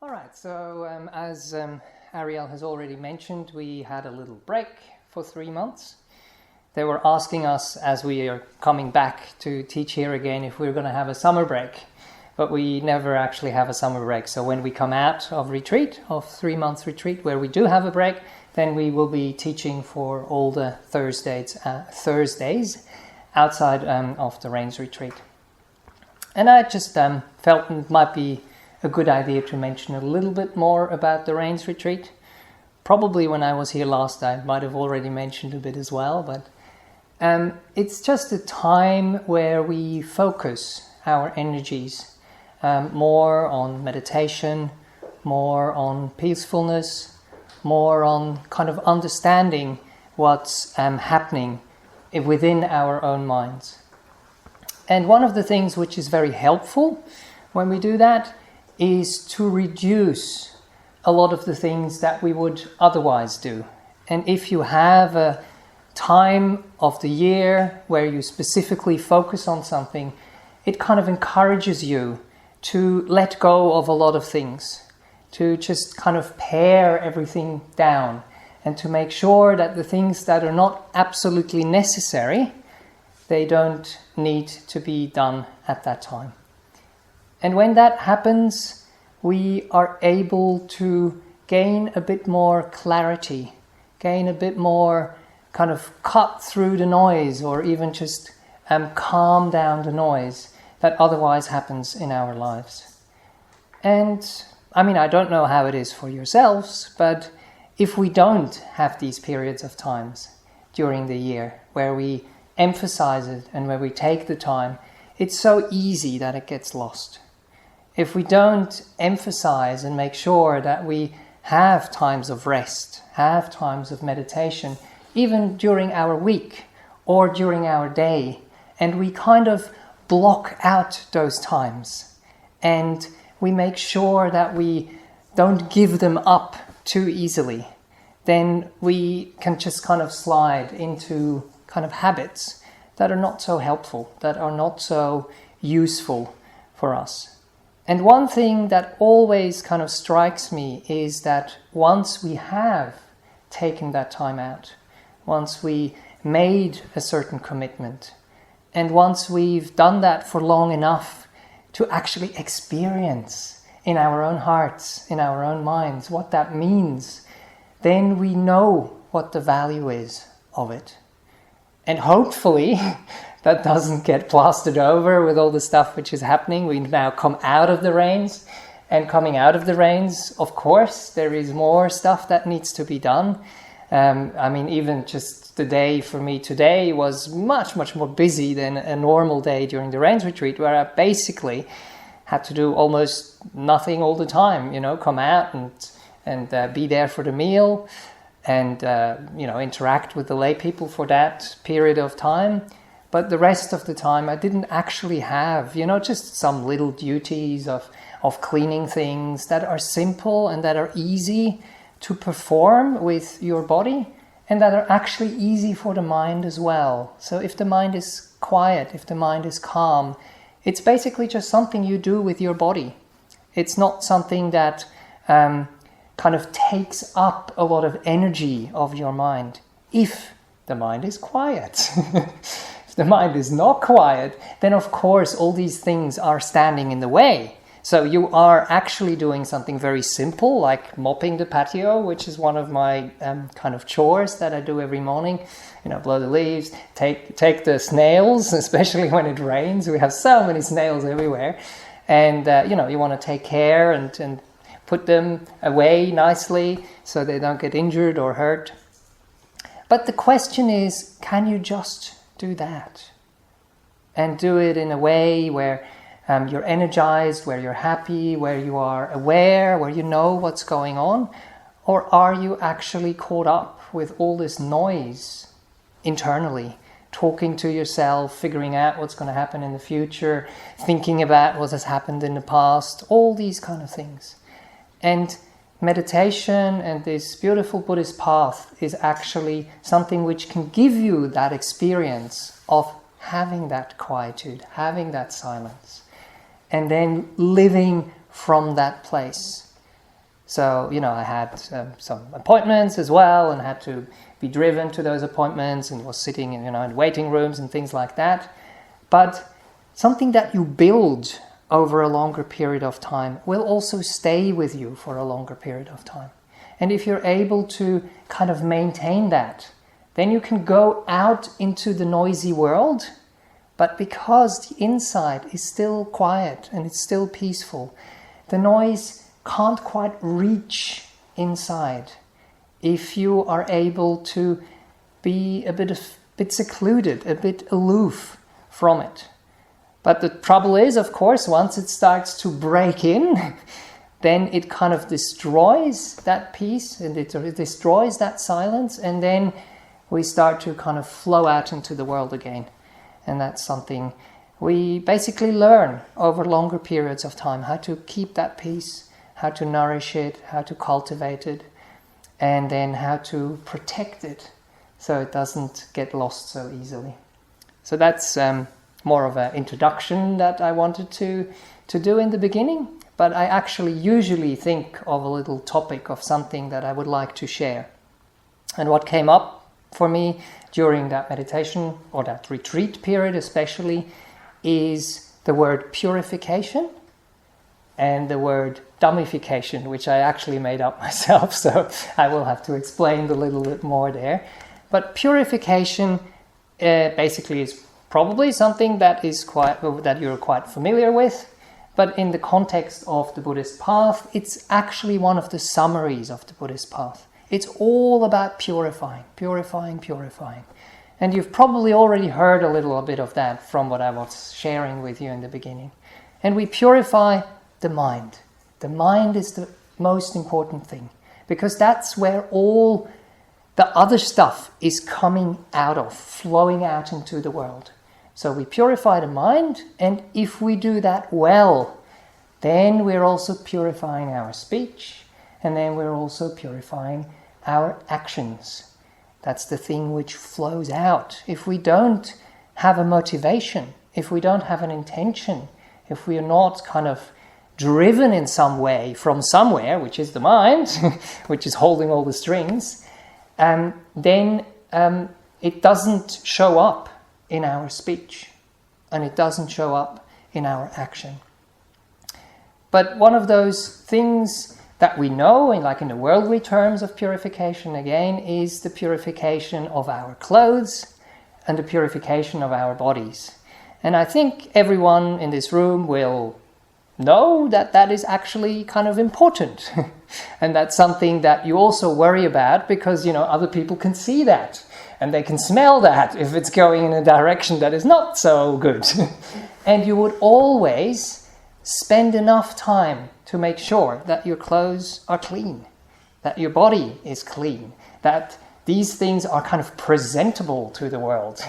All right, so as Ariel has already mentioned, we had a little break for 3 months. They were asking us as we are coming back to teach here again if we're going to have a summer break, but we never actually have a summer break. So when we come out of retreat, of 3 months retreat, where we do have a break, then we will be teaching for all the Thursdays outside of the Rains retreat. And I just felt it might be a good idea to mention a little bit more about the Rains retreat. Probably when I was here last, I might have already mentioned a bit as well, but it's just a time where we focus our energies more on meditation, more on peacefulness, more on kind of understanding what's happening within our own minds. And one of the things which is very helpful when we do that is to reduce a lot of the things that we would otherwise do. And if you have a time of the year where you specifically focus on something, it kind of encourages you to let go of a lot of things, to just kind of pare everything down and to make sure that the things that are not absolutely necessary, they don't need to be done at that time. And when that happens, we are able to gain a bit more clarity, gain a bit more kind of cut through the noise, or even just calm down the noise that otherwise happens in our lives. And I mean, I don't know how it is for yourselves, but if we don't have these periods of times during the year where we emphasize it and where we take the time, it's so easy that it gets lost. If we don't emphasize and make sure that we have times of rest, have times of meditation, even during our week or during our day, and we kind of block out those times and we make sure that we don't give them up too easily, then we can just kind of slide into kind of habits that are not so helpful, that are not so useful for us. And one thing that always kind of strikes me is that once we have taken that time out, once we made a certain commitment, and once we've done that for long enough to actually experience in our own hearts, in our own minds, what that means, then we know what the value is of it. And hopefully that doesn't get plastered over with all the stuff which is happening. We now come out of the Rains, and coming out of the Rains, of course, there is more stuff that needs to be done. I mean, even just the day for me today was much, much more busy than a normal day during the Rains retreat, where I basically had to do almost nothing all the time, come out and be there for the meal, and interact with the lay people for that period of time. But the rest of the time I didn't actually have, just some little duties of cleaning things that are simple and that are easy to perform with your body, and that are actually easy for the mind as well. So if the mind is quiet, if the mind is calm, it's basically just something you do with your body. It's not something that kind of takes up a lot of energy of your mind, if the mind is quiet. If the mind is not quiet, then of course all these things are standing in the way. So you are actually doing something very simple, like mopping the patio, which is one of my kind of chores that I do every morning. Blow the leaves, take the snails, especially when it rains. We have so many snails everywhere. And, you want to take care and put them away nicely so they don't get injured or hurt. But the question is, can you just do that? And do it in a way where you're energized, where you're happy, where you are aware, where you know what's going on? Or are you actually caught up with all this noise internally, talking to yourself, figuring out what's going to happen in the future, thinking about what has happened in the past, all these kind of things? And meditation and this beautiful Buddhist path is actually something which can give you that experience of having that quietude, having that silence, and then living from that place, So, I had some appointments as well, and had to be driven to those appointments, and was sitting in waiting rooms and things like that. But something that you build over a longer period of time will also stay with you for a longer period of time. And if you're able to kind of maintain that, then you can go out into the noisy world, but because the inside is still quiet and it's still peaceful, the noise can't quite reach inside if you are able to be a bit secluded, a bit aloof from it. But the trouble is, of course, once it starts to break in, then it kind of destroys that peace, and it destroys that silence, and then we start to kind of flow out into the world again. And that's something we basically learn over longer periods of time, how to keep that peace, how to nourish it, how to cultivate it, and then how to protect it so it doesn't get lost so easily. So that's more of an introduction that I wanted to do in the beginning, but I actually usually think of a little topic of something that I would like to share. And what came up for me during that meditation, or that retreat period especially, is the word purification and the word Dhammification, which I actually made up myself, so I will have to explain a little bit more there. But purification basically is probably something that you're quite familiar with, but in the context of the Buddhist path, it's actually one of the summaries of the Buddhist path. It's all about purifying, purifying, purifying. And you've probably already heard a little bit of that from what I was sharing with you in the beginning. And we purify the mind. The mind is the most important thing, because that's where all the other stuff is coming out of, flowing out into the world. So we purify the mind, and if we do that well, then we're also purifying our speech, and then we're also purifying our actions. That's the thing which flows out. If we don't have a motivation, if we don't have an intention, if we are not kind of driven in some way from somewhere, which is the mind, which is holding all the strings, then it doesn't show up in our speech, and it doesn't show up in our action. But one of those things that we know, like in the worldly terms of purification again, is the purification of our clothes and the purification of our bodies. And I think everyone in this room will know that that is actually kind of important. And that's something that you also worry about, because other people can see that and they can smell that if it's going in a direction that is not so good. And you would always spend enough time to make sure that your clothes are clean, that your body is clean, that these things are kind of presentable to the world.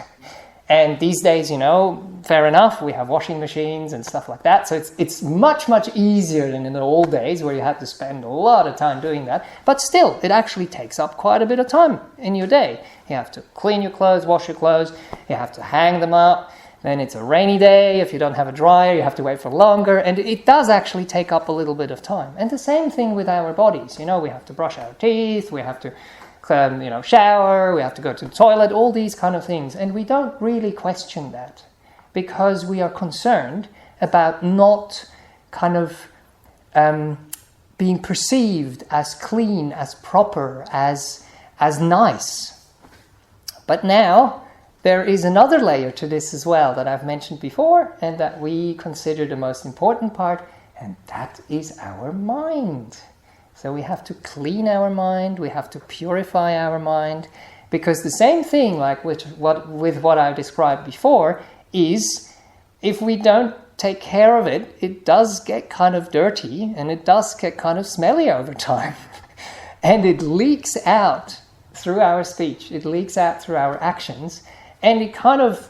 And these days, fair enough, we have washing machines and stuff like that. So it's much, much easier than in the old days where you had to spend a lot of time doing that. But still, it actually takes up quite a bit of time in your day. You have to clean your clothes, wash your clothes, you have to hang them up. Then it's a rainy day. If you don't have a dryer, you have to wait for longer. And it does actually take up a little bit of time. And the same thing with our bodies. We have to brush our teeth, we have to shower, we have to go to the toilet, all these kind of things. And we don't really question that, because we are concerned about not kind of being perceived as clean, as proper, as nice. But now there is another layer to this as well that I've mentioned before, and that we consider the most important part, and that is our mind. So we have to clean our mind, we have to purify our mind, because the same thing, like with what I described before, is if we don't take care of it, it does get kind of dirty, and it does get kind of smelly over time. And it leaks out through our speech, it leaks out through our actions, and it kind of,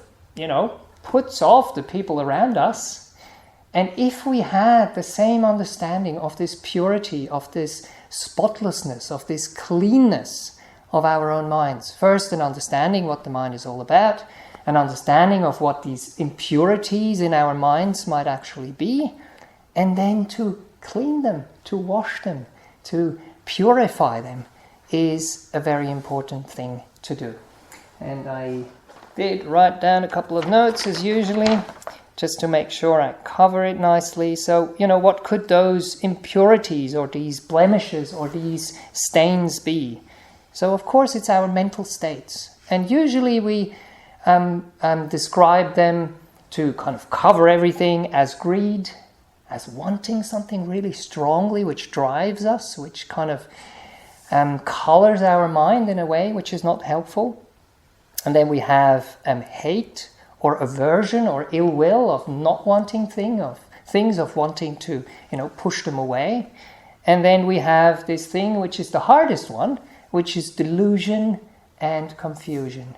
puts off the people around us. And if we had the same understanding of this purity, of this spotlessness, of this cleanness of our own minds, first an understanding what the mind is all about, an understanding of what these impurities in our minds might actually be, and then to clean them, to wash them, to purify them is a very important thing to do. And I did write down a couple of notes as usually, just to make sure I cover it nicely. So, what could those impurities or these blemishes or these stains be? So, of course, it's our mental states. And usually we describe them to kind of cover everything as greed, as wanting something really strongly, which drives us, which kind of colors our mind in a way which is not helpful. And then we have hate or aversion or ill will of not wanting things, of wanting to, push them away. And then we have this thing which is the hardest one, which is delusion and confusion.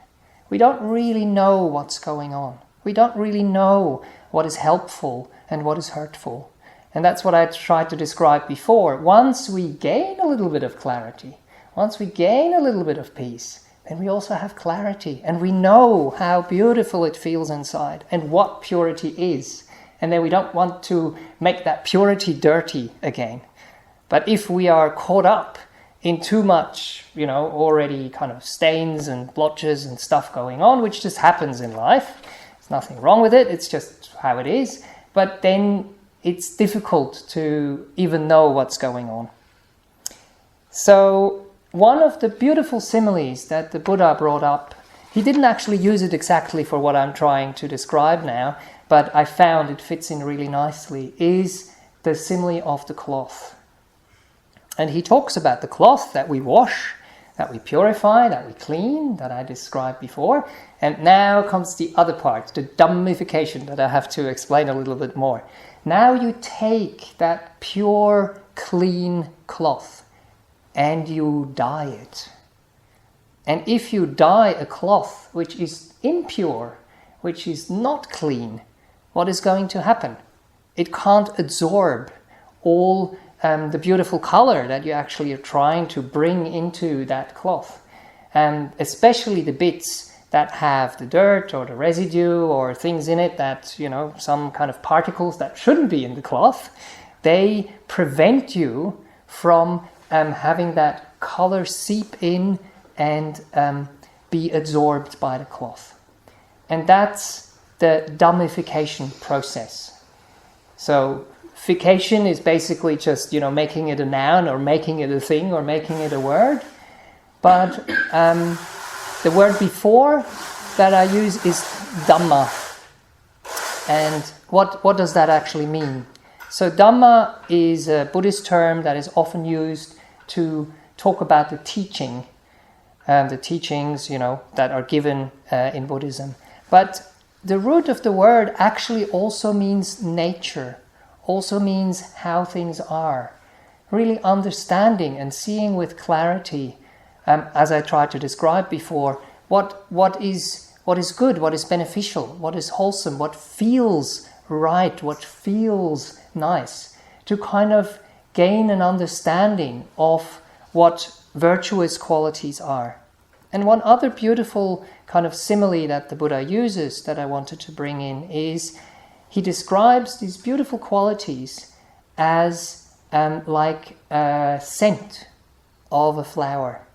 We don't really know what's going on. We don't really know what is helpful and what is hurtful. And that's what I tried to describe before. Once we gain a little bit of clarity, once we gain a little bit of peace, then we also have clarity, and we know how beautiful it feels inside and what purity is. And then we don't want to make that purity dirty again. But if we are caught up in too much, already kind of stains and blotches and stuff going on, which just happens in life, there's nothing wrong with it, it's just how it is, but then it's difficult to even know what's going on. So one of the beautiful similes that the Buddha brought up, he didn't actually use it exactly for what I'm trying to describe now, but I found it fits in really nicely, is the simile of the cloth. And he talks about the cloth that we wash, that we purify, that we clean, that I described before. And now comes the other part, the Dhammification, that I have to explain a little bit more. Now you take that pure, clean cloth and you dye it. And if you dye a cloth which is impure, which is not clean, what is going to happen? It can't absorb all the beautiful color that you actually are trying to bring into that cloth. And especially the bits that have the dirt or the residue or things in it that, some kind of particles that shouldn't be in the cloth, they prevent you from having that color seep in and be absorbed by the cloth. And that's the Dhammification process. So fication is basically just, making it a noun or making it a thing or making it a word. But the word before that I use is Dhamma. And what does that actually mean? So Dhamma is a Buddhist term that is often used to talk about the teaching, the teachings, that are given in Buddhism. But the root of the word actually also means nature, also means how things are. Really understanding and seeing with clarity, as I tried to describe before, what is good, what is beneficial, what is wholesome, what feels right, what feels nice, to kind of gain an understanding of what virtuous qualities are. And one other beautiful kind of simile that the Buddha uses that I wanted to bring in is he describes these beautiful qualities as like a scent of a flower.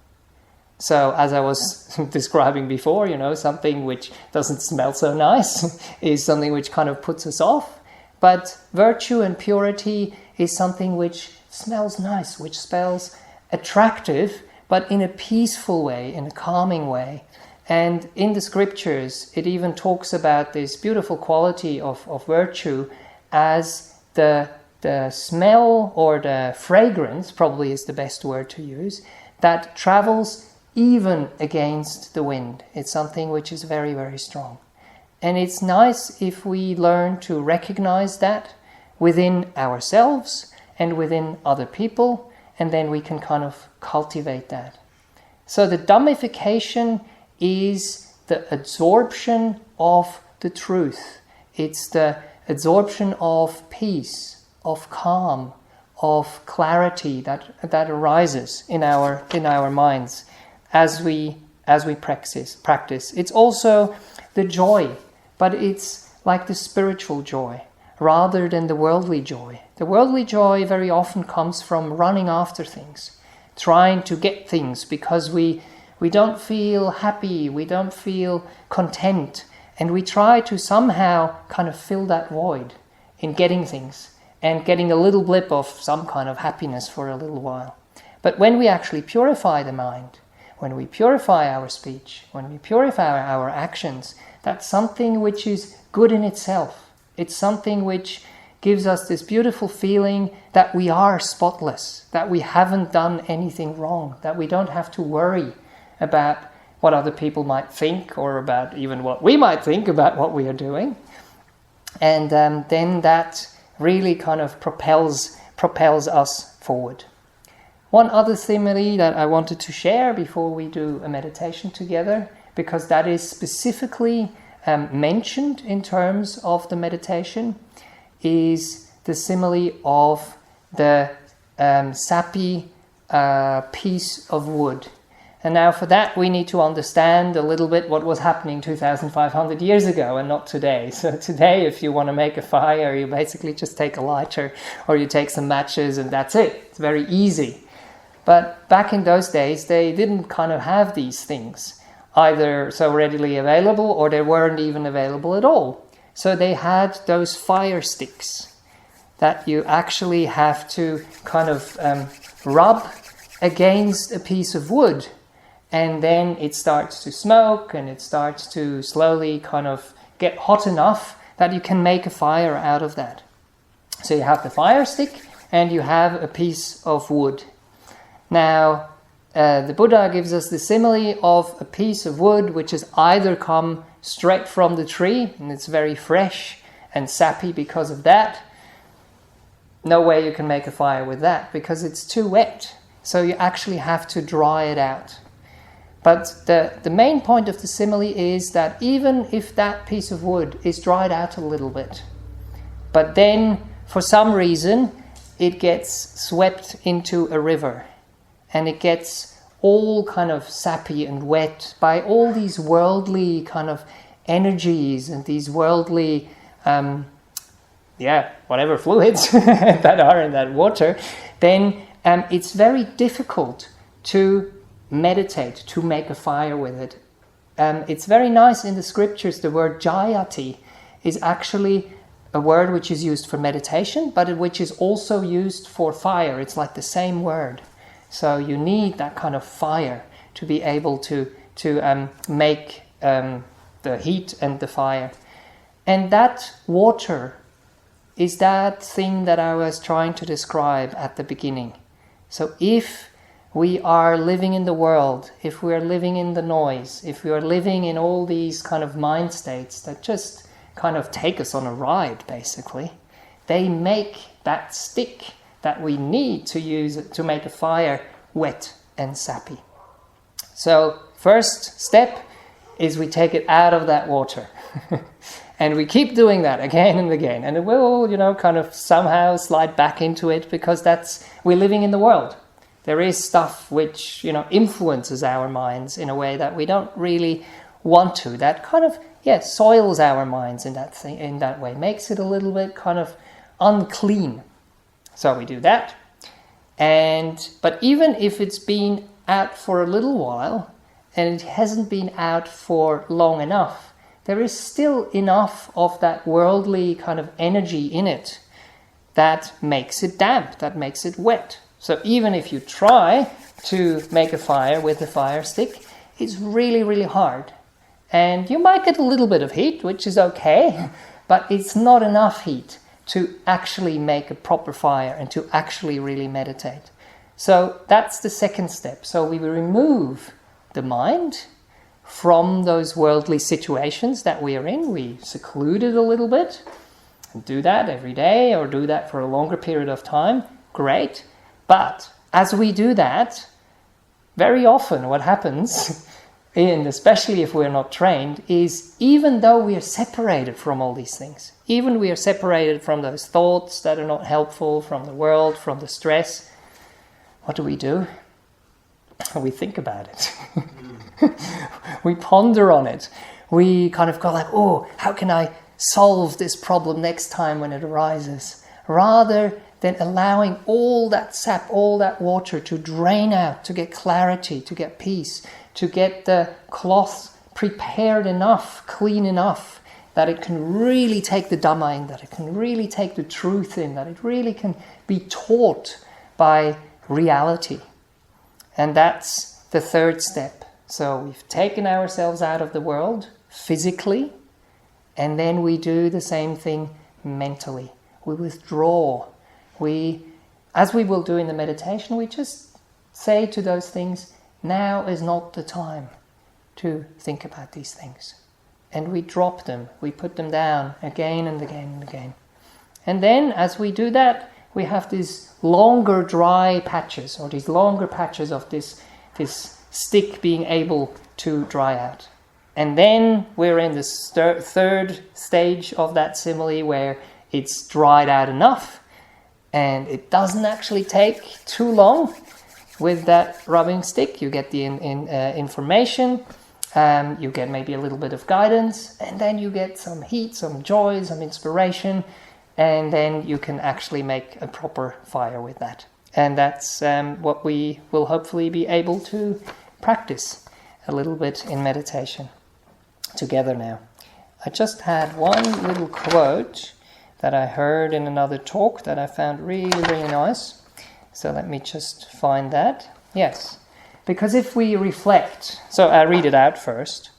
So as I was describing before, something which doesn't smell so nice is something which kind of puts us off. But virtue and purity is something which smells nice, which smells attractive, but in a peaceful way, in a calming way. And in the scriptures, it even talks about this beautiful quality of virtue as the smell or the fragrance, probably is the best word to use, that travels even against the wind. It's something which is very, very strong. And it's nice if we learn to recognize that within ourselves and within other people, and then we can kind of cultivate that. So the Dhammification is the absorption of the truth. It's the absorption of peace, of calm, of clarity that arises in our minds as we practice. It's also the joy, but it's like the spiritual joy, rather than the worldly joy. The worldly joy very often comes from running after things, trying to get things because we don't feel happy, we don't feel content, and we try to somehow kind of fill that void in getting things and getting a little blip of some kind of happiness for a little while. But when we actually purify the mind, when we purify our speech, when we purify our actions, that's something which is good in itself. It's something which gives us this beautiful feeling that we are spotless, that we haven't done anything wrong, that we don't have to worry about what other people might think or about even what we might think about what we are doing. And then that really kind of propels us forward. One other simile that I wanted to share before we do a meditation together, because that is specifically mentioned in terms of the meditation, is the simile of the sappy piece of wood. And now for that we need to understand a little bit what was happening 2,500 years ago and not today. So today if you want to make a fire, you basically just take a lighter or you take some matches and that's it. It's very easy. But back in those days they didn't kind of have these things either so readily available or they weren't even available at all. So they had those fire sticks that you actually have to kind of rub against a piece of wood. And then it starts to smoke and it starts to slowly kind of get hot enough that you can make a fire out of that. So you have the fire stick and you have a piece of wood. Now, the Buddha gives us the simile of a piece of wood which has either come straight from the tree and it's very fresh and sappy because of that. No way you can make a fire with that because it's too wet. So you actually have to dry it out. But the main point of the simile is that even if that piece of wood is dried out a little bit, but then for some reason it gets swept into a river and it gets all kind of sappy and wet by all these worldly kind of energies and these worldly, whatever fluids that are in that water, then it's very difficult to meditate, to make a fire with it. It's very nice in the scriptures. The word jayati is actually a word which is used for meditation, but which is also used for fire. It's like the same word. So you need that kind of fire to be able to make the heat and the fire. And that water is that thing that I was trying to describe at the beginning. So if we are living in the world, if we are living in the noise, if we are living in all these kind of mind states that just kind of take us on a ride, basically, they make that stick that we need to use to make a fire wet and sappy. So first step is we take it out of that water. And we keep doing that again and again. And it will, kind of somehow slide back into it because we're living in the world. There is stuff which, influences our minds in a way that we don't really want to. That kind of, soils our minds in that way. Makes it a little bit kind of unclean. So we do that. But even if it's been out for a little while and it hasn't been out for long enough, there is still enough of that worldly kind of energy in it that makes it damp, that makes it wet. So even if you try to make a fire with a fire stick, it's really, really hard. And you might get a little bit of heat, which is okay, but it's not enough heat to actually make a proper fire and to actually really meditate. So that's the second step. So we remove the mind from those worldly situations that we are in. We seclude it a little bit and do that every day or do that for a longer period of time. Great. But as we do that, very often what happens, and especially if we're not trained, is even though we are separated from all these things, even we are separated from those thoughts that are not helpful, from the world, from the stress, what do? We think about it. We ponder on it. We kind of go like, how can I solve this problem next time when it arises, rather than allowing all that sap, all that water to drain out, to get clarity, to get peace, to get the cloth prepared enough, clean enough, that it can really take the Dhamma in, that it can really take the truth in, that it really can be taught by reality. And that's the third step. So we've taken ourselves out of the world physically, and then we do the same thing mentally. We withdraw. As we will do in the meditation, we just say to those things, now is not the time to think about these things. And we drop them, we put them down again and again and again. And then as we do that, we have these longer dry patches, or these longer patches of this stick being able to dry out. And then we're in this third stage of that simile where it's dried out enough, and it doesn't actually take too long with that rubbing stick. You get the information, you get maybe a little bit of guidance, and then you get some heat, some joy, some inspiration, and then you can actually make a proper fire with that. And that's what we will hopefully be able to practice a little bit in meditation together now. I just had one little quote that I heard in another talk that I found really, really nice. So let me just find that. Yes. Because if we reflect, so I read it out first.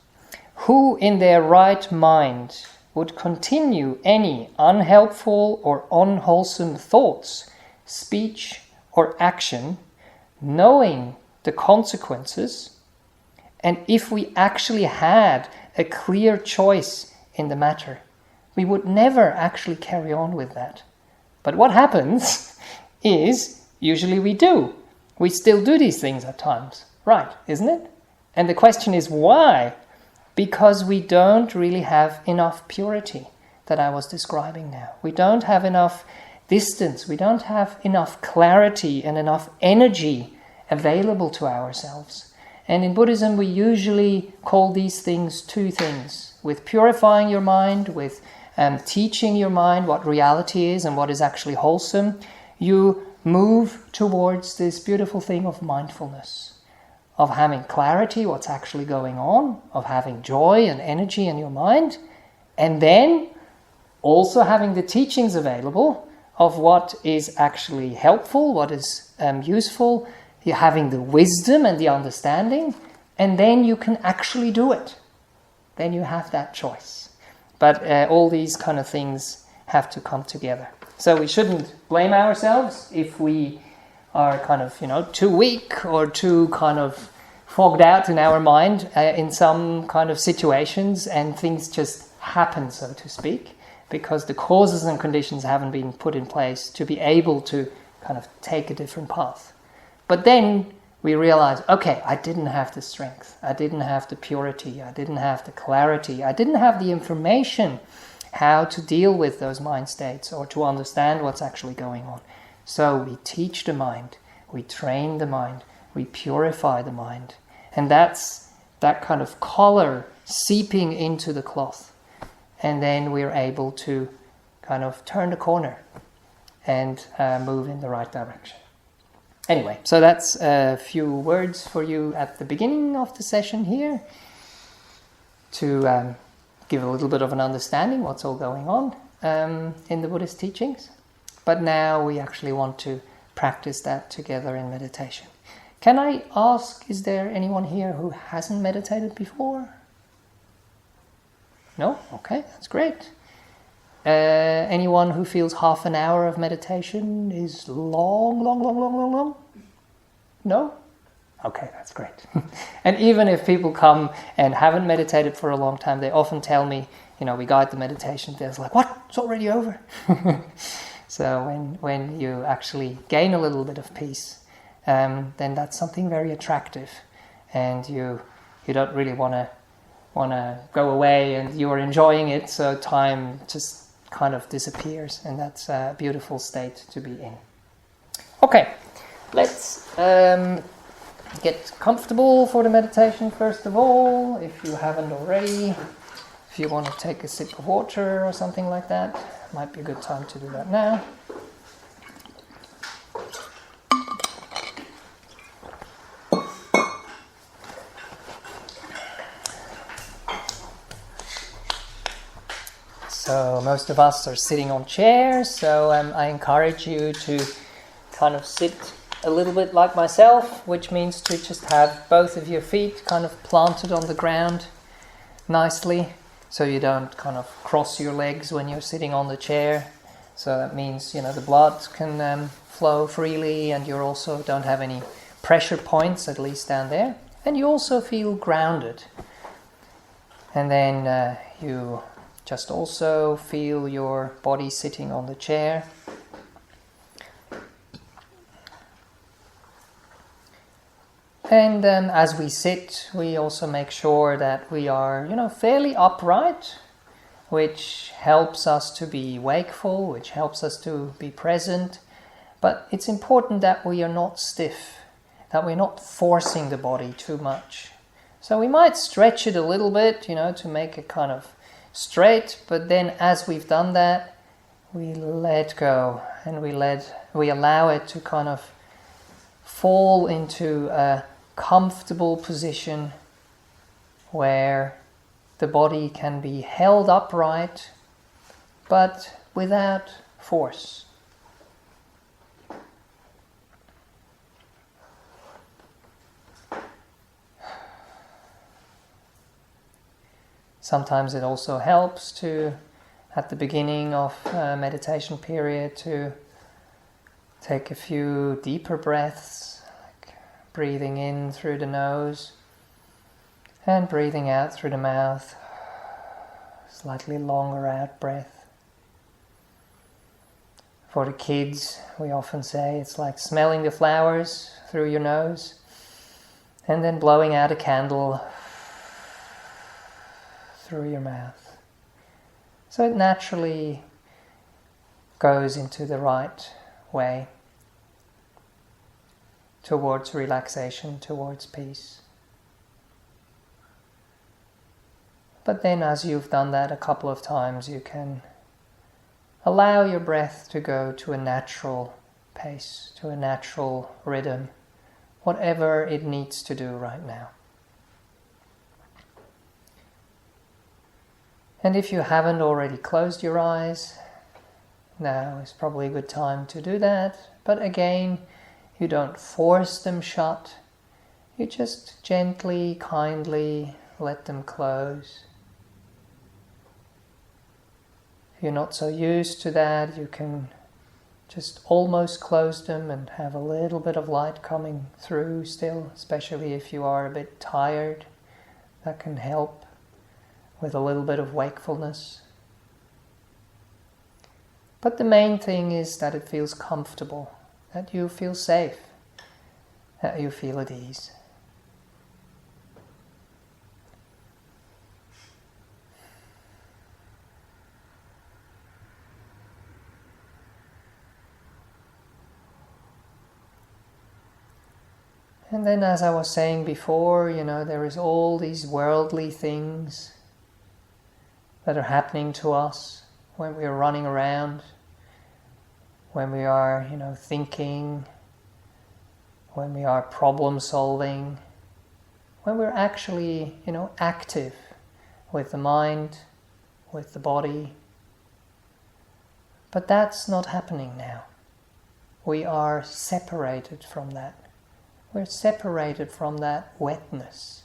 Who in their right mind would continue any unhelpful or unwholesome thoughts, speech, or action, knowing the consequences, and if we actually had a clear choice in the matter, we would never actually carry on with that. But what happens is, usually we do. We still do these things at times, right, isn't it? And the question is why? Because we don't really have enough purity that I was describing now. We don't have enough distance, we don't have enough clarity and enough energy available to ourselves. And in Buddhism we usually call these things two things. With purifying your mind, with teaching your mind what reality is and what is actually wholesome, you move towards this beautiful thing of mindfulness, of having clarity, what's actually going on, of having joy and energy in your mind, and then also having the teachings available of what is actually helpful, what is useful. You're having the wisdom and the understanding, and then you can actually do it. Then you have that choice. But all these kind of things have to come together. So we shouldn't blame ourselves if we are kind of, too weak or too kind of fogged out in our mind in some kind of situations, and things just happen, so to speak, because the causes and conditions haven't been put in place to be able to kind of take a different path. But then we realize, okay, I didn't have the strength, I didn't have the purity, I didn't have the clarity, I didn't have the information how to deal with those mind states or to understand what's actually going on. So we teach the mind, we train the mind, we purify the mind. And that's that kind of color seeping into the cloth. And then we're able to kind of turn the corner and move in the right direction. Anyway, so that's a few words for you at the beginning of the session here to give a little bit of an understanding what's all going on in the Buddhist teachings. But now we actually want to practice that together in meditation. Can I ask, is there anyone here who hasn't meditated before? No? Okay, that's great. Anyone who feels half an hour of meditation is long? No? Okay, that's great. And even if people come and haven't meditated for a long time, they often tell me, we guide the meditation, they're like, what? It's already over? So when you actually gain a little bit of peace, then that's something very attractive, and you don't really want to go away, and you're enjoying it, so time just kind of disappears, and that's a beautiful state to be in. Okay, let's get comfortable for the meditation first of all, if you haven't already. If you want to take a sip of water or something like that, might be a good time to do that now. So most of us are sitting on chairs, so I encourage you to kind of sit a little bit like myself, which means to just have both of your feet kind of planted on the ground nicely, so you don't kind of cross your legs when you're sitting on the chair. So that means, the blood can flow freely, and you also don't have any pressure points, at least down there. And you also feel grounded. And then you just also feel your body sitting on the chair. And as we sit, we also make sure that we are, fairly upright, which helps us to be wakeful, which helps us to be present. But it's important that we are not stiff, that we're not forcing the body too much. So we might stretch it a little bit, to make it kind of straight, but then as we've done that, we let go and we allow it to kind of fall into a comfortable position where the body can be held upright but without force. Sometimes it also helps to, at the beginning of a meditation period, to take a few deeper breaths, like breathing in through the nose and breathing out through the mouth, slightly longer out breath. For the kids, we often say it's like smelling the flowers through your nose and then blowing out a candle through your mouth. So it naturally goes into the right way towards relaxation, towards peace. But then as you've done that a couple of times, you can allow your breath to go to a natural pace, to a natural rhythm, whatever it needs to do right now. And if you haven't already closed your eyes, now is probably a good time to do that. But again, you don't force them shut. You just gently, kindly let them close. If you're not so used to that, you can just almost close them and have a little bit of light coming through still, especially if you are a bit tired. That can help with a little bit of wakefulness. But the main thing is that it feels comfortable, that you feel safe, that you feel at ease. And then, as I was saying before, there is all these worldly things that are happening to us when we are running around, when we are, thinking, when we are problem solving, when we're actually, active with the mind, with the body. But that's not happening now. We are separated from that. We're separated from that wetness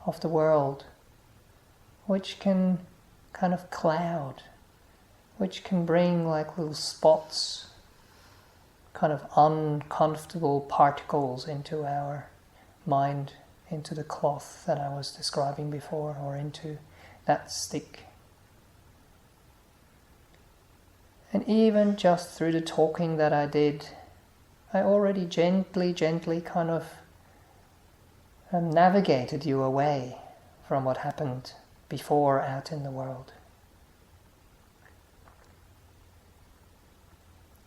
of the world, which can kind of cloud, which can bring like little spots, kind of uncomfortable particles into our mind, into the cloth that I was describing before, or into that stick. And even just through the talking that I did, I already gently kind of navigated you away from what happened before out in the world.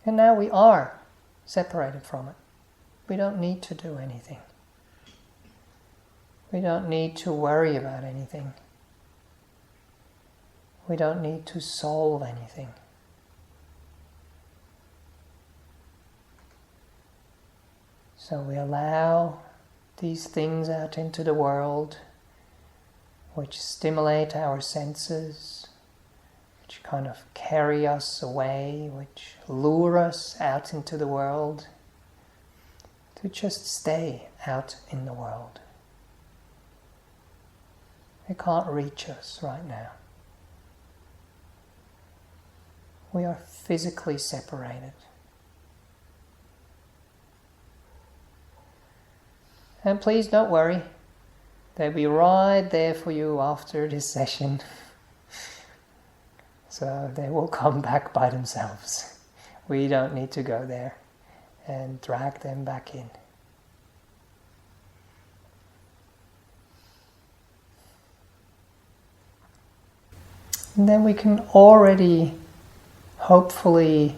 And now we are separated from it. We don't need to do anything. We don't need to worry about anything. We don't need to solve anything. So we allow these things out into the world which stimulate our senses, which kind of carry us away, which lure us out into the world, to just stay out in the world. They can't reach us right now. We are physically separated. And please don't worry, they'll be right there for you after this session. So they will come back by themselves. We don't need to go there and drag them back in. And then we can already, hopefully,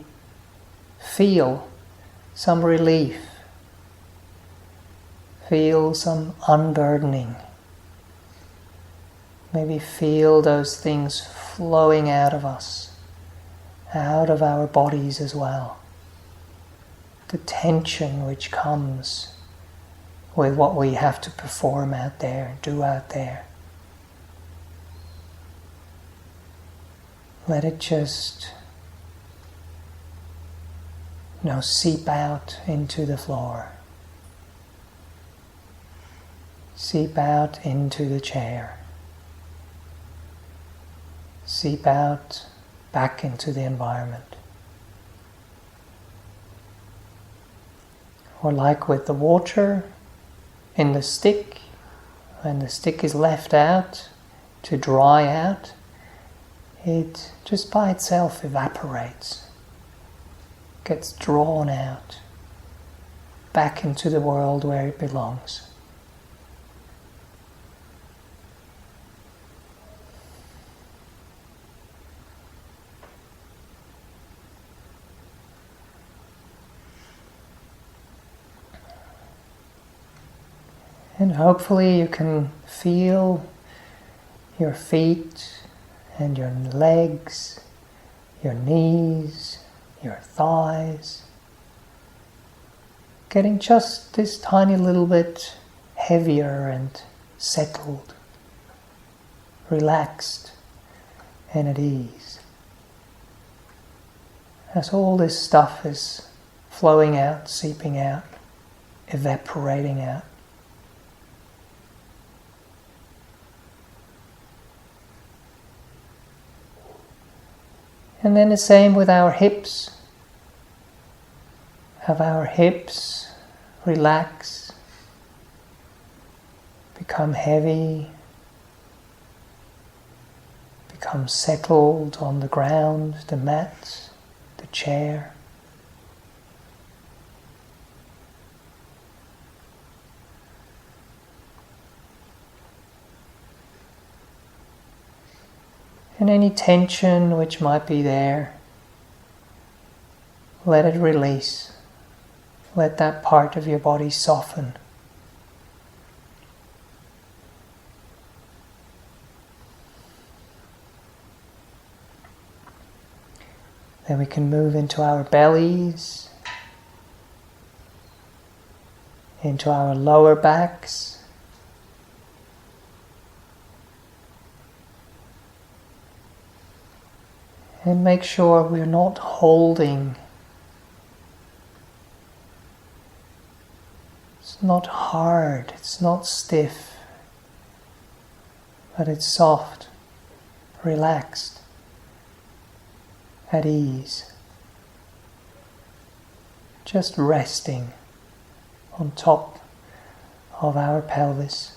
feel some relief, feel some unburdening. Maybe feel those things flowing out of us, out of our bodies as well. The tension which comes with what we have to perform out there, do out there. Let it just, seep out into the floor. Seep out into the chair. Seep out back into the environment. Or like with the water in the stick, when the stick is left out to dry out, it just by itself evaporates, gets drawn out, back into the world where it belongs. And hopefully you can feel your feet and your legs, your knees, your thighs, getting just this tiny little bit heavier and settled, relaxed and at ease. As all this stuff is flowing out, seeping out, evaporating out. And then the same with our hips. Have our hips relax, become heavy, become settled on the ground, the mat, the chair. And any tension which might be there, let it release. Let that part of your body soften. Then we can move into our bellies, into our lower backs. And make sure we're not holding. It's not hard, it's not stiff, but it's soft, relaxed, at ease. Just resting on top of our pelvis.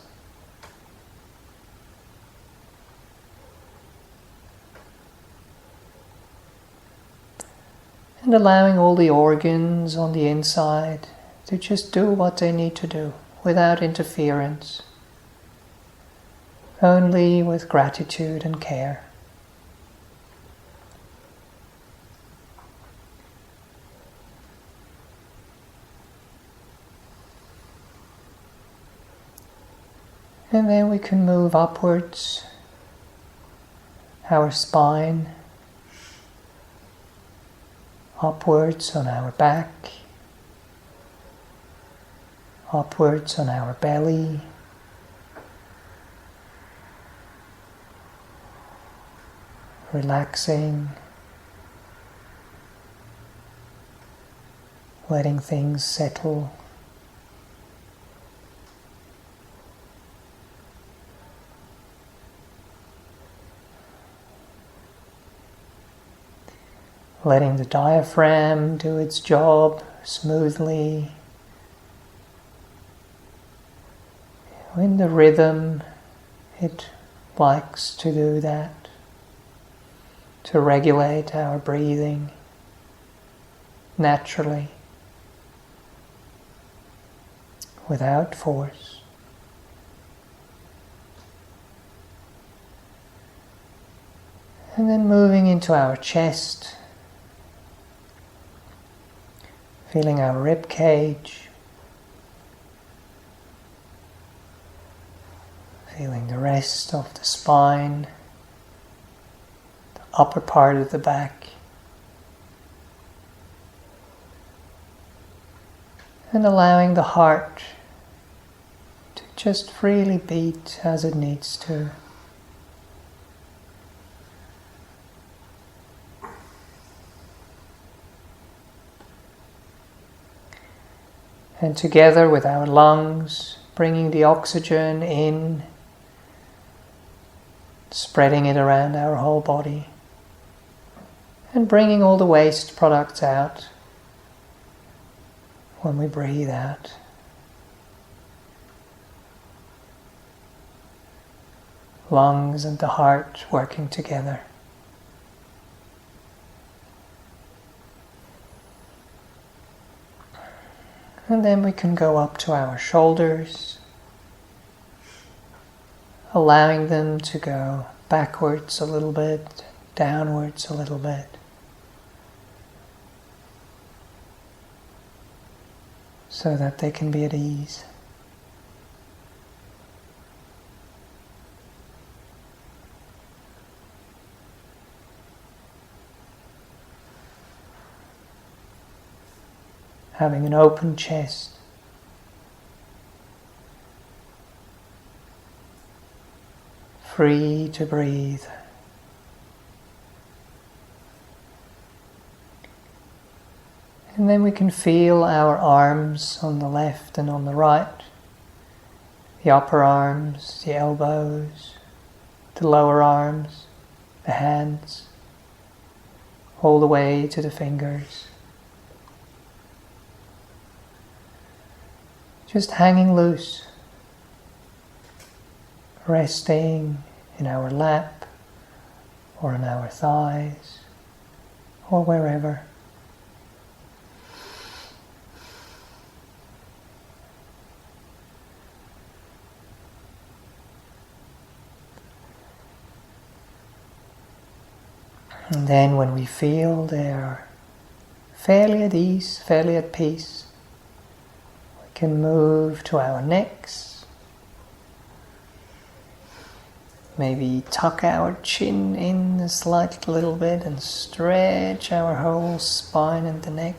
And allowing all the organs on the inside to just do what they need to do without interference, only with gratitude and care. And then we can move upwards our spine, upwards on our back, upwards on our belly, relaxing, letting things settle. Letting the diaphragm do its job smoothly, in the rhythm it likes to do that, to regulate our breathing naturally, without force. And then moving into our chest, feeling our rib cage, feeling the rest of the spine, the upper part of the back, and allowing the heart to just freely beat as it needs to. And together with our lungs, bringing the oxygen in, spreading it around our whole body, and bringing all the waste products out when we breathe out. Lungs and the heart working together. And then we can go up to our shoulders, allowing them to go backwards a little bit, downwards a little bit. So that they can be at ease. Having an open chest, free to breathe. And then we can feel our arms on the left and on the right, the upper arms, the elbows, the lower arms, the hands, all the way to the fingers. Just hanging loose, resting in our lap or on our thighs or wherever. And then when we feel they're fairly at ease, fairly at peace, can move to our necks, maybe tuck our chin in a slight little bit and stretch our whole spine and the neck,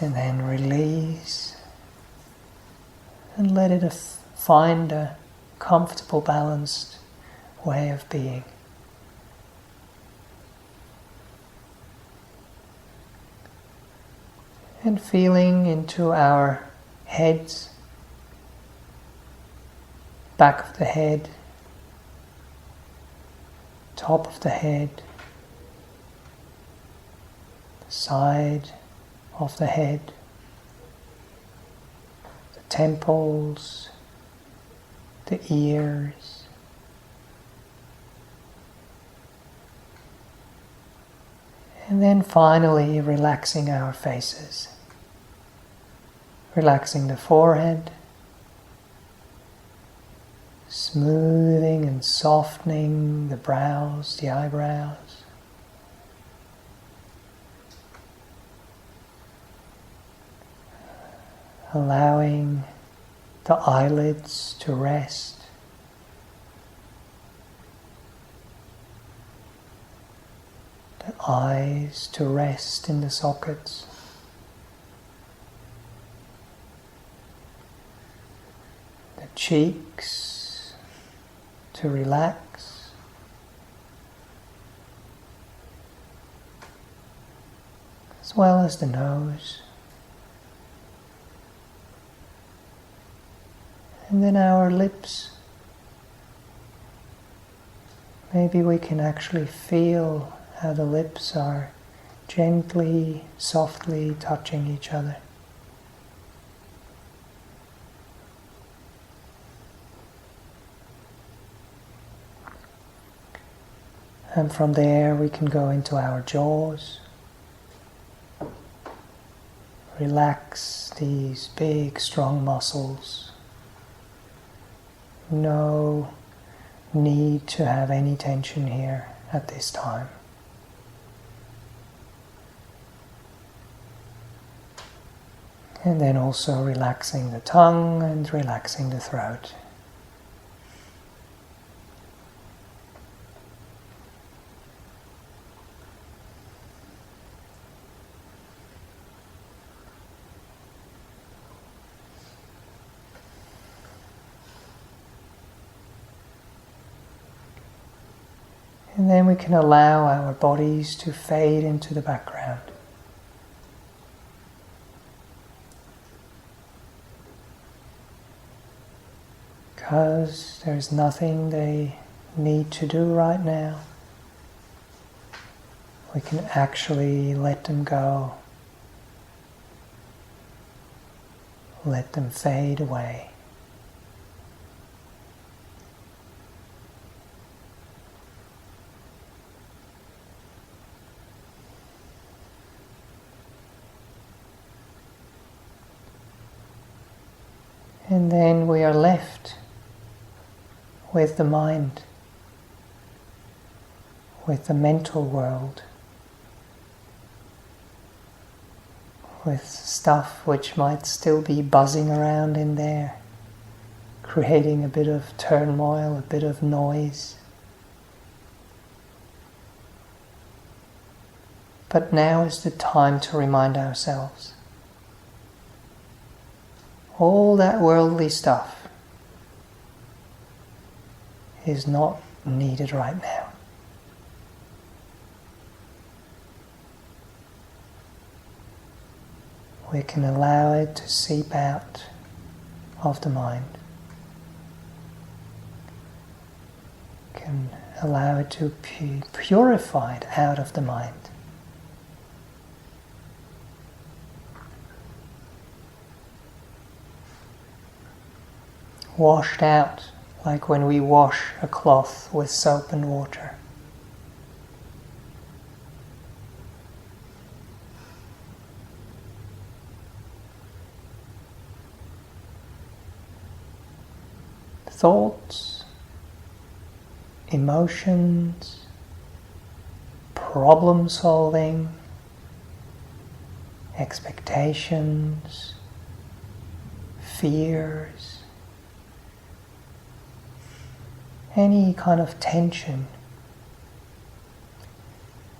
and then release and let it find a comfortable, balanced way of being. And feeling into our heads, back of the head, top of the head, the side of the head, the temples, the ears, and then finally relaxing our faces. Relaxing the forehead, smoothing and softening the brows, the eyebrows. Allowing the eyelids to rest. eyes to rest in the sockets. The cheeks to relax. As well as the nose. And then our lips. Maybe we can actually feel how the lips are gently, softly touching each other. And from there we can go into our jaws. Relax these big, strong muscles. No need to have any tension here at this time. And then also relaxing the tongue and relaxing the throat. And then we can allow our bodies to fade into the background. Because there's nothing they need to do right now. We can actually let them go. Let them fade away. And then we are left with the mind, with the mental world, with stuff which might still be buzzing around in there, creating a bit of turmoil, a bit of noise. But now is the time to remind ourselves, all that worldly stuff is not needed right now. We can allow it to seep out of the mind. Can allow it to be purified out of the mind. Washed out, like when we wash a cloth with soap and water. Thoughts, emotions, problem solving, expectations, fears, any kind of tension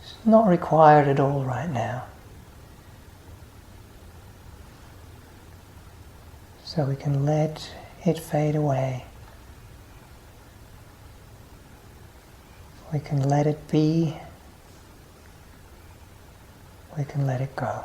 is not required at all right now. So we can let it fade away. We can let it be. We can let it go.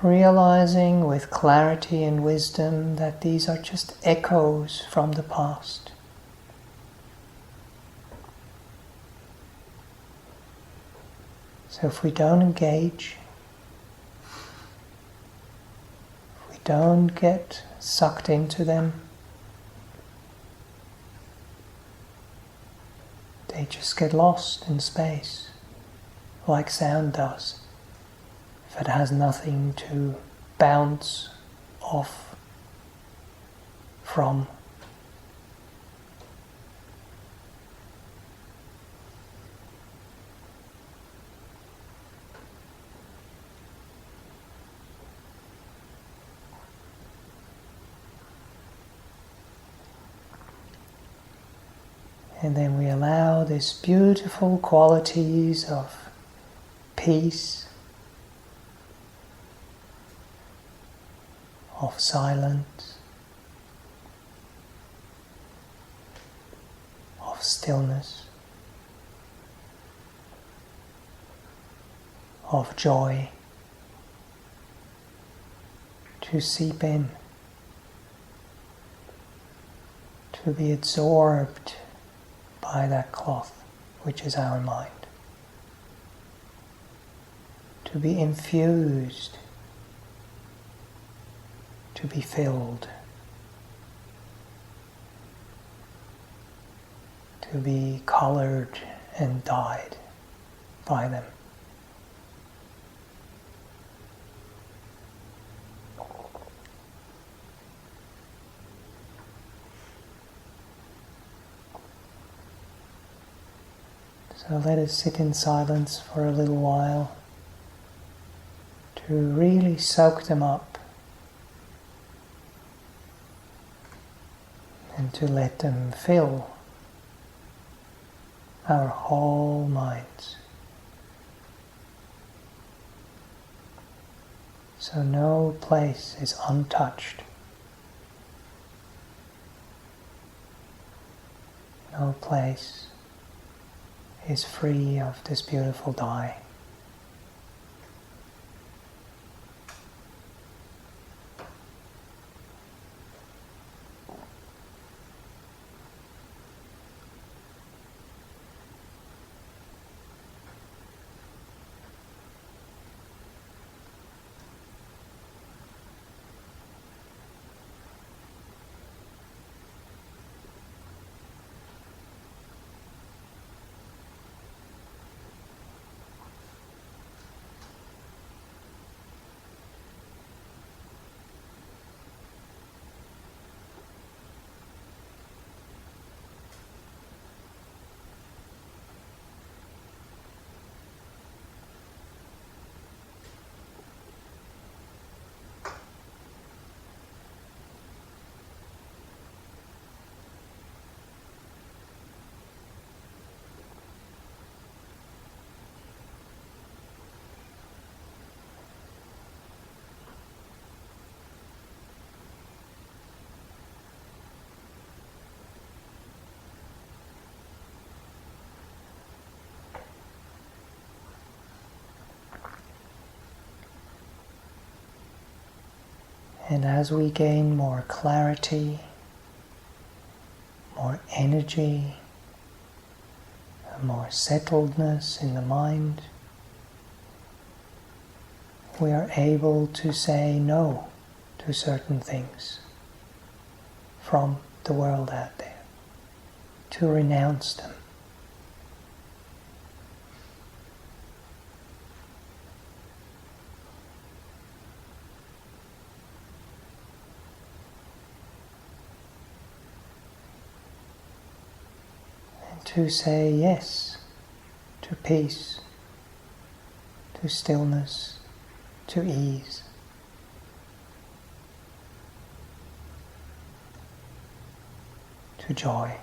Realizing with clarity and wisdom that these are just echoes from the past. So if we don't engage, if we don't get sucked into them, they just get lost in space, like sound does. if it has nothing to bounce off from. And then we allow these beautiful qualities of peace, of silence, of stillness, of joy to seep in, to be absorbed by that cloth, which is our mind, to be infused, to be filled, to be colored and dyed by them. So let us sit in silence for a little while to really soak them up and to let them fill our whole minds. So no place is untouched. No place is free of this beautiful dye. And as we gain more clarity, more energy, and more settledness in the mind, we are able to say no to certain things from the world out there, to renounce them. To say yes to peace, to stillness, to ease. To joy.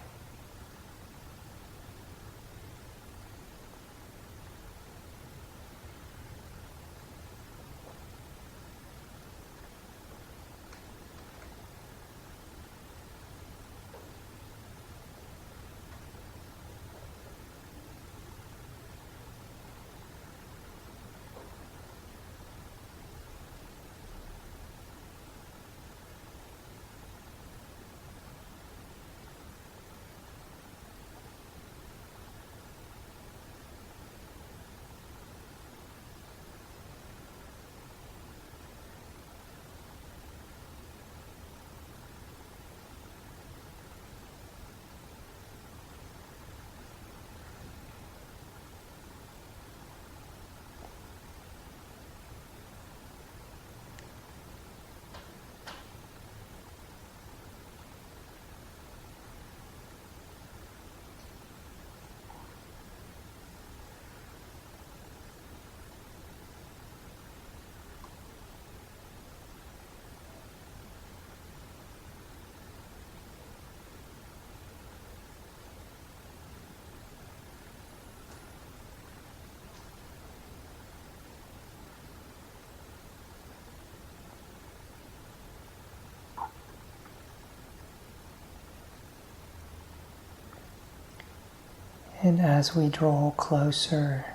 And as we draw closer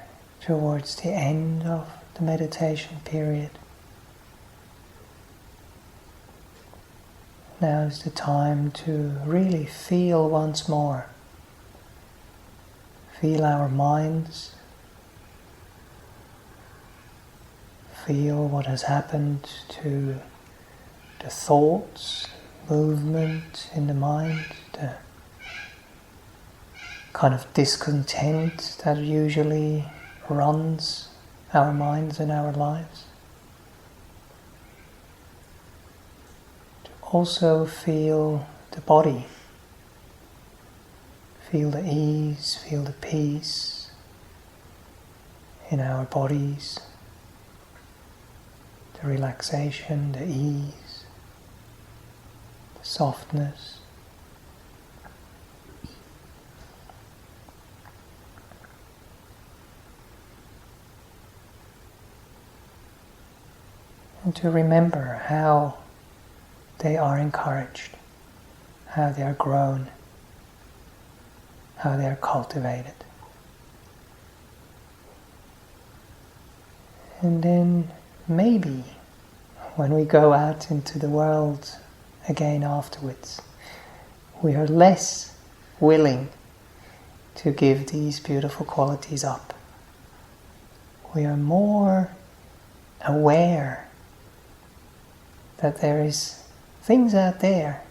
towards the end of the meditation period, now is the time to really feel once more. Feel our minds. Feel what has happened to the thoughts, movement in the mind, the kind of discontent that usually runs our minds and our lives. To also feel the body. Feel the ease, feel the peace in our bodies, the relaxation, the ease, the softness. And to remember how they are encouraged, how they are grown, how they are cultivated. And then maybe when we go out into the world again afterwards, we are less willing to give these beautiful qualities up. We are more aware that there is things out there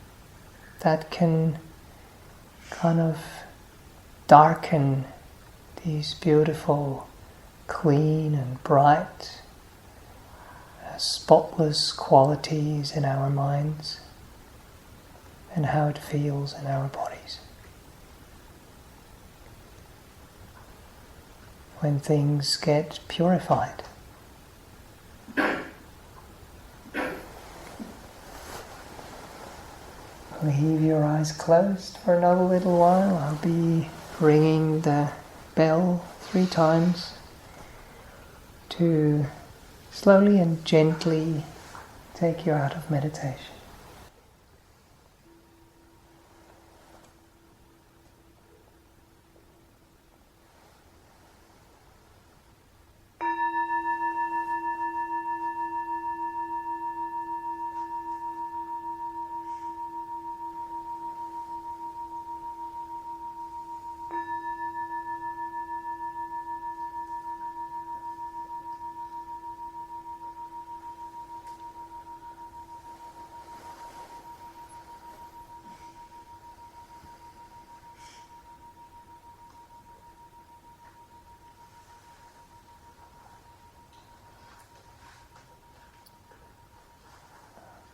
that can kind of darken these beautiful, clean and bright, spotless qualities in our minds and how it feels in our bodies. When things get purified. Leave your eyes closed for another little while. I'll be ringing the bell 3 times to slowly and gently take you out of meditation.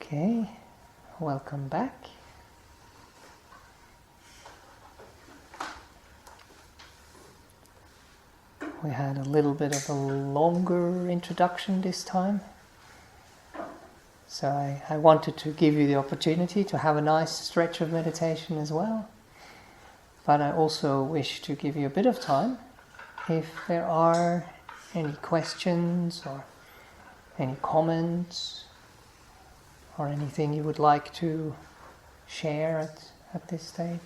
Okay, welcome back. We had a little bit of a longer introduction this time. So I wanted to give you the opportunity to have a nice stretch of meditation as well. But I also wish to give you a bit of time if there are any questions or any comments or anything you would like to share at this stage.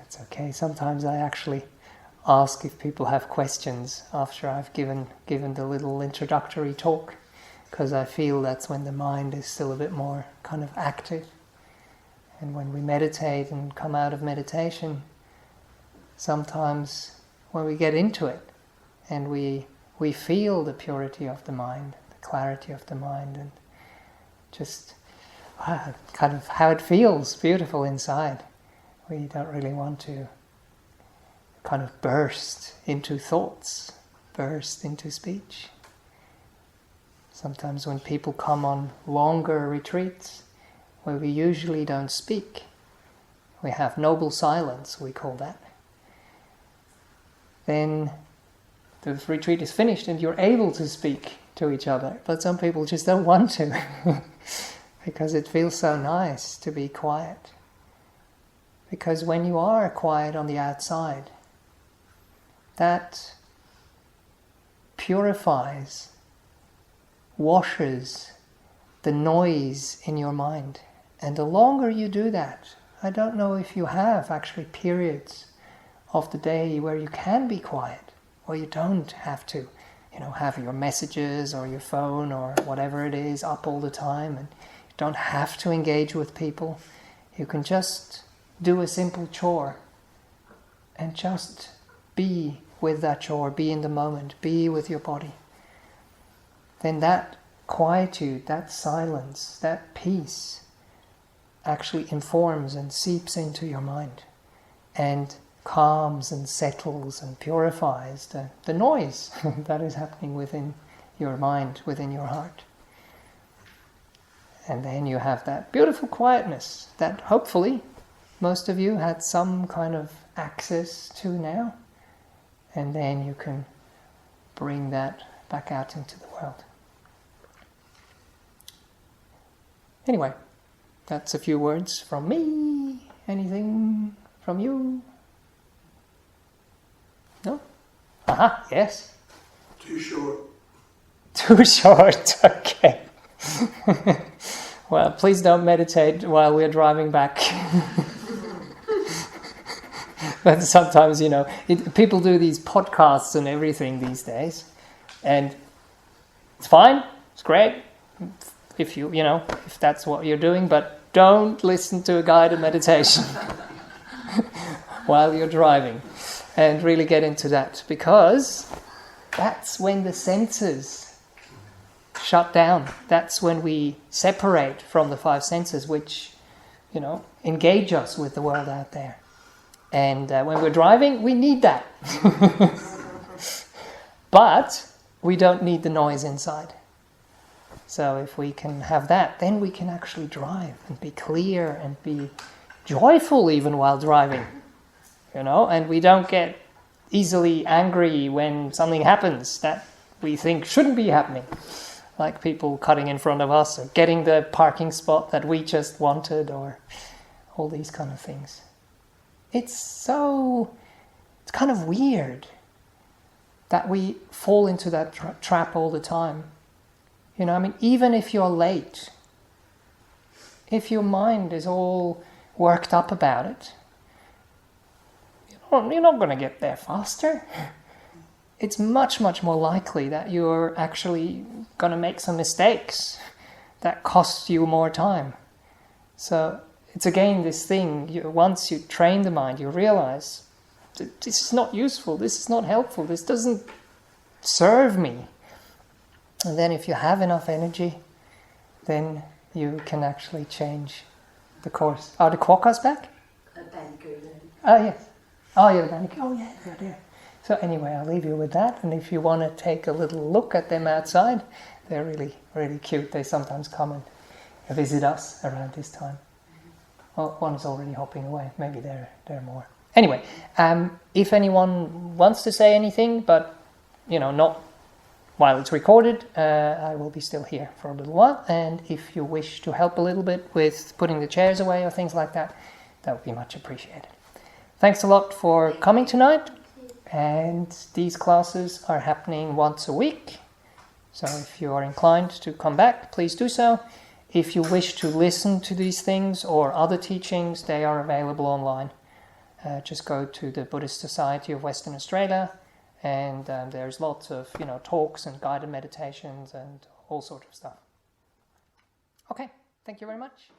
It's okay. Sometimes I actually ask if people have questions after I've given the little introductory talk, because I feel that's when the mind is still a bit more kind of active. And when we meditate and come out of meditation, sometimes when we get into it and we feel the purity of the mind, the clarity of the mind, and just kind of how it feels beautiful inside, we don't really want to kind of burst into thoughts, burst into speech. Sometimes when people come on longer retreats where we usually don't speak, we have noble silence, we call that. Then the retreat is finished and you're able to speak to each other. But some people just don't want to because it feels so nice to be quiet. Because when you are quiet on the outside, that purifies, washes the noise in your mind. And the longer you do that, I don't know if you have actually periods of the day where you can be quiet, where you don't have to, have your messages or your phone or whatever it is up all the time, and you don't have to engage with people. You can just do a simple chore and just be with that chore, be in the moment, be with your body. Then that quietude, that silence, that peace actually informs and seeps into your mind and calms and settles and purifies the noise that is happening within your mind, within your heart. And then you have that beautiful quietness that hopefully most of you had some kind of access to now. And then you can bring that back out into the world. Anyway, that's a few words from me. Anything from you? No? Aha, yes. Too short. Too short, okay. Well, please don't meditate while we're driving back. But sometimes, people do these podcasts and everything these days. And it's fine, it's great, if if that's what you're doing, but don't listen to a guided meditation while you're driving. And really get into that, because that's when the senses shut down. That's when we separate from the five senses, which, engage us with the world out there. And when we're driving, we need that. But we don't need the noise inside. So if we can have that, then we can actually drive and be clear and be joyful even while driving. And we don't get easily angry when something happens that we think shouldn't be happening. Like people cutting in front of us, or getting the parking spot that we just wanted, or all these kind of things. It's kind of weird that we fall into that trap all the time. Even if you're late, if your mind is all worked up about it, you're not going to get there faster. It's much, much more likely that you're actually going to make some mistakes that cost you more time. So it's again this thing, once you train the mind, you realize this is not useful, this is not helpful, this doesn't serve me. And then if you have enough energy, then you can actually change the course. Are the quokkas back? Oh, yes. Oh, yeah, oh, yeah, they're there. So anyway, I'll leave you with that. And if you want to take a little look at them outside, they're really, really cute. They sometimes come and visit us around this time. Well, one is already hopping away. Maybe there are more. Anyway, if anyone wants to say anything, but, not while it's recorded, I will be still here for a little while. And if you wish to help a little bit with putting the chairs away or things like that, that would be much appreciated. Thanks a lot for coming tonight. And these classes are happening once a week. So if you are inclined to come back, please do so. If you wish to listen to these things or other teachings, they are available online. Just go to the Buddhist Society of Western Australia, and there's lots of talks and guided meditations and all sorts of stuff. Okay, thank you very much.